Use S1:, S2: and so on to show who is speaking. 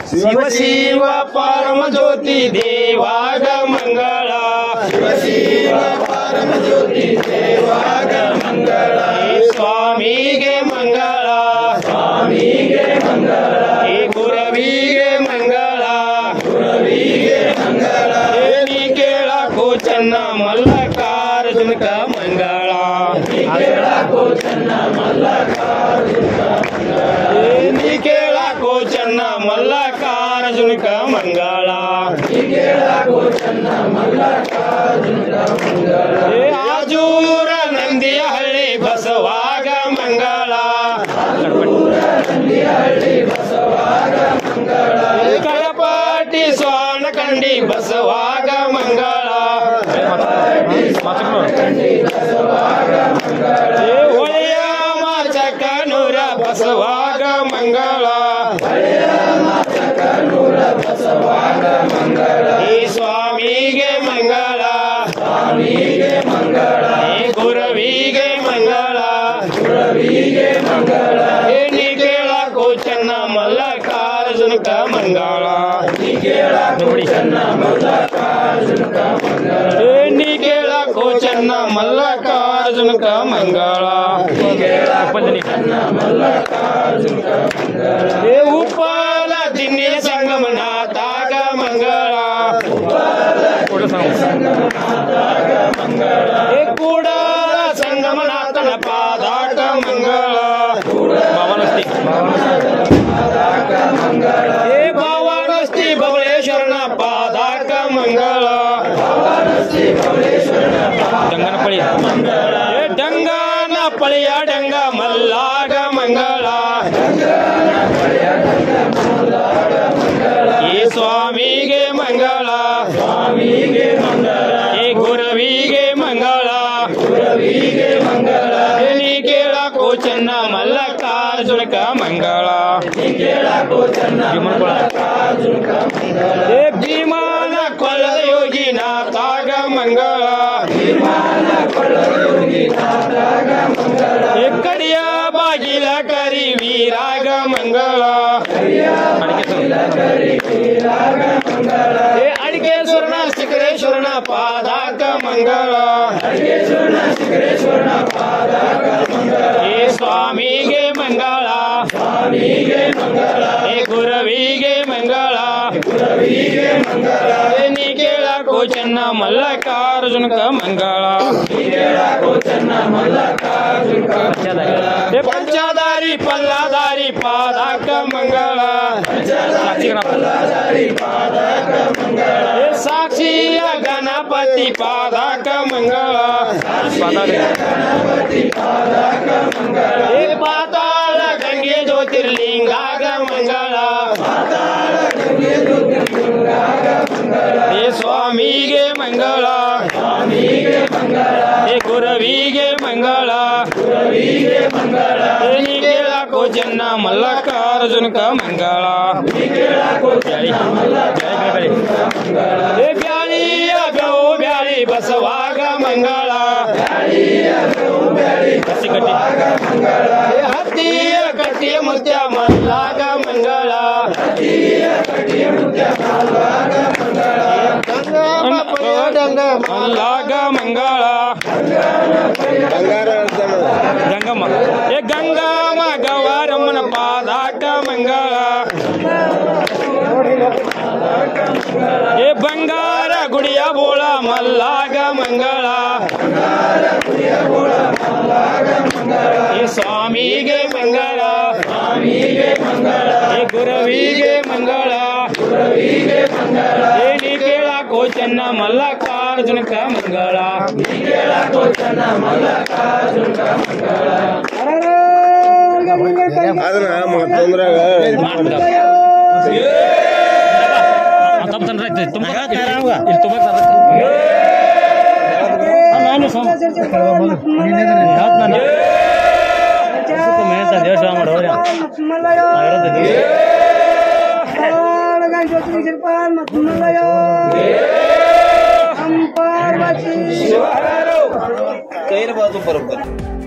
S1: शिव शिव परम ज्योति देवाग मंगला शिव शिव परम ज्योति देवाग मंगला स्वामी गे मंगला स्वामी गे मंगला गुरवी गे मंगला गुरवी गे मंगला केला को चन्ना मल्लिकार्जुन का मंगला केला को चन्ना मल्लिकार्जुन का मंगला केला को चन्ना मल्लिकार्जुन का मंगला केला को चन्ना मल्लिकार्जुन का मंगला आजूर नंदिहಳ್ಳಿ बसवाग मंगला नंदिहಳ್ಳಿ बसवाग मंगला कळपाटी सोनकंडी बसवाग मंगला होळिಯ ಮಾಚಕನೂರ ಬಸವಾಗ ಮಂಗಳ ಈ ಸ್ವಾಮಿಗೆ ಮಂಗಳ ಸ್ವಾಮಿಗೆ ಮಂಗಳ ಗುರವಿಗೆ ಮಂಗಳ ಗುರವಿಗೆ ಮಂಗಳ ನೀ ಕೇಳಕೋ ಚೆನ್ನ ಮಲ್ಲಿಕಾರ್ಜುನ ಕ ಮಂಗಳ ನೀ ಕೇಳಕೋ ಚೆನ್ನ ಮಲ್ಲಿಕಾರ್ಜುನ ಕ ಮಂಗಳ ನೀ ಕೇಳಕೋ ಚೆನ್ನ ಮಲ್ಲಿಕಾರ್ಜುನ ಕ ಮಂಗಳ ನೀ ಕೇಳಕೋ ಚೆನ್ನ ಮಲ್ಲಿಕಾರ್ಜುನ ಕ ಮಂಗಳ ಉಪ್ಪಲ ದಿನ್ನೆ ಸಂಗಮನಾಥಾಗ ಮಂಗಳ ಸಂಗಮನಾಥಾಗ ಮಂಗಳ ಕೂಡ ಸಂಗಮನಾಥನ ಪಾದಾಕ ಮಂಗಳ ಭವನಸ್ತಿ ಪಾದಾಕ ಮಂಗಳ ಭವನಸ್ತಿ ಬಬಳೇಶ್ವರನ ಪಾದಾಕ ಮಂಗಳ ಭವನಸ್ತಿ ಬಬಳೇಶ್ವರನ ಡಂಗನಪಳಿ ಮಂಗಳ ಡಂಗನಪಳಿಯ ಡಂಗ ಮಲ್ಲಾಗ ಮಂಗಳ ಈ ಸ್ವಾಮಿಗೆ ಮಂಗಳ ಸ್ವಾಮಿಗೆ ಮಂಗಳ ಈ ಗುರವಿಗೆ ಮಂಗಳ ಗುರವಿಗೆ ಮಂಗಳ ನೀ ಕೇಳಕೋ ಚೆನ್ನ ಮಲ್ಲಿಕಾರ್ಜುನ ಕ ಮಂಗಳ ನೀ ಕೇಳಕೋ ಚೆನ್ನ ಮಲ್ಲಿಕಾರ್ಜುನ ಕ ಮಂಗಳ ಭೀಮನ ಕೊಲ್ಲದ ಯೋಗಿನಾಥಾಗ ಮಂಗಳ ಭೀಮನ ಕೊಲ್ಲದ ಯೋಗಿನಾಥಾಗ ಮಂಗಳ ಕಡಿಯ ಬಾಗಿಲ ಕರಿ ವೀರಾಗ ಮಂಗಳ ಅಡಿಕೇಶ್ವರನ ಶಿಖರೇಶ್ವರನ ಪಾದಾಕ ಮಂಗಳ ಶಿಖರೇಶ್ವರನ ಪಾದಾಕ ಮಂಗಳ ಹೇ ಸ್ವಾಮಿಗೆ ಮಂಗಳ ಸ್ವಾಮಿಗೆ ಮಂಗಳ ಹೇ ಗುರವಿಗೆ ಮಂಗಳ ಗುರವಿಗೆ ಮಂಗಳ ನೀ ಕೇಳಕೋ ಚೆನ್ನ ಮಲ್ಲಿಕಾರ್ಜುನ ಕ ಮಂಗಳ ನೀ ಕೇಳಕೋ ಚೆನ್ನ ಮಲ್ಲಿಕಾರ್ಜುನ ಕ ಮಂಗಳ ಪಂಚದಾರಿ ಪಲ್ಲದಾರಿ ಪಾದಾಕ ಮಂಗಳ ಸಾಕ್ಷಿಯ ಗಣಪತಿ ಪಾದಾಕ ಮಂಗಳ ಪಾತಾಳ ಗಂಗೆ ಜ್ಯೋತಿರ್ಲಿಂಗಾಗ ಮಂಗಳ ಹೇ ಸ್ವಾಮಿಗೆ ಮಂಗಳ ಸ್ವಾಮಿಗೆ ಮಂಗಳ ಹೇ ಗುರವಿಗೆ ಮಂಗಳ ಗುರವಿಗೆ ಮಂಗಳ ನೀ ಕೇಳಕೋ ಚೆನ್ನ ಮಲ್ಲಿಕಾರ್ಜುನ ಕ ಮಂಗಳ ನೀ ಕೇಳಕೋ ಚೆನ್ನ ಮಲ್ಲಿಕಾರ್ಜುನ ಕ ಮಂಗಳ ಹೇ ಬ್ಯಾಳಿಯ ಬೇವು ಬ್ಯಾಳಿ ಬಸವಾಗ ಮಂಗಳ ಬ್ಯಾಳಿಯ ಬೇವು ಬ್ಯಾಳಿ ಬಸವಾಗ ಮಂಗಳ ಹೇ ಹತ್ತಿಯ ಕಟ್ಟಿಯ ಮುತ್ಯ ಮಲ್ಲಾಗ ಮಂಗಳ ಹತ್ತಿಯ ಕಟ್ಟಿಯ ಮುತ್ಯ ಮಲ್ಲಾಗ ಮಂಗಳ ಮಲ್ಲಾಗ ಮಂಗಳ ಗಂಗಮ್ಮ ಏ ಗಂಗಮ್ಮ ಗೌರಮ್ಮನ ಪಾದಾಕ ಮಂಗಳ ಏ ಬಂಗಾರ ಗುಡಿಯ ಬೋಳ ಮಲ್ಲಾಗ ಮಂಗಳ ಏ ಸ್ವಾಮಿಗೆ ಮಂಗಳ ಸ್ವಾಮಿಗೆ ಮಂಗಳ ಏ ಗುರವಿಗೆ ಮಂಗಳ ಗುರವಿಗೆ ಮಂಗಳ ಏ ನೀ ಕೇಳಕೋ ಚೆನ್ನ ಮಲ್ಲಿಕಾರ್ಜುನ ಕ ಮಂಗಳ ನೀ ಕೇಳಕೋ ಚೆನ್ನ ಮಲ್ಲಿಕಾರ್ಜುನ ಕ ಮಂಗಳ ಅದನ್ನ ಮತ್ತೊಂದ್ರಾಗ
S2: कैर बाजू बरोबर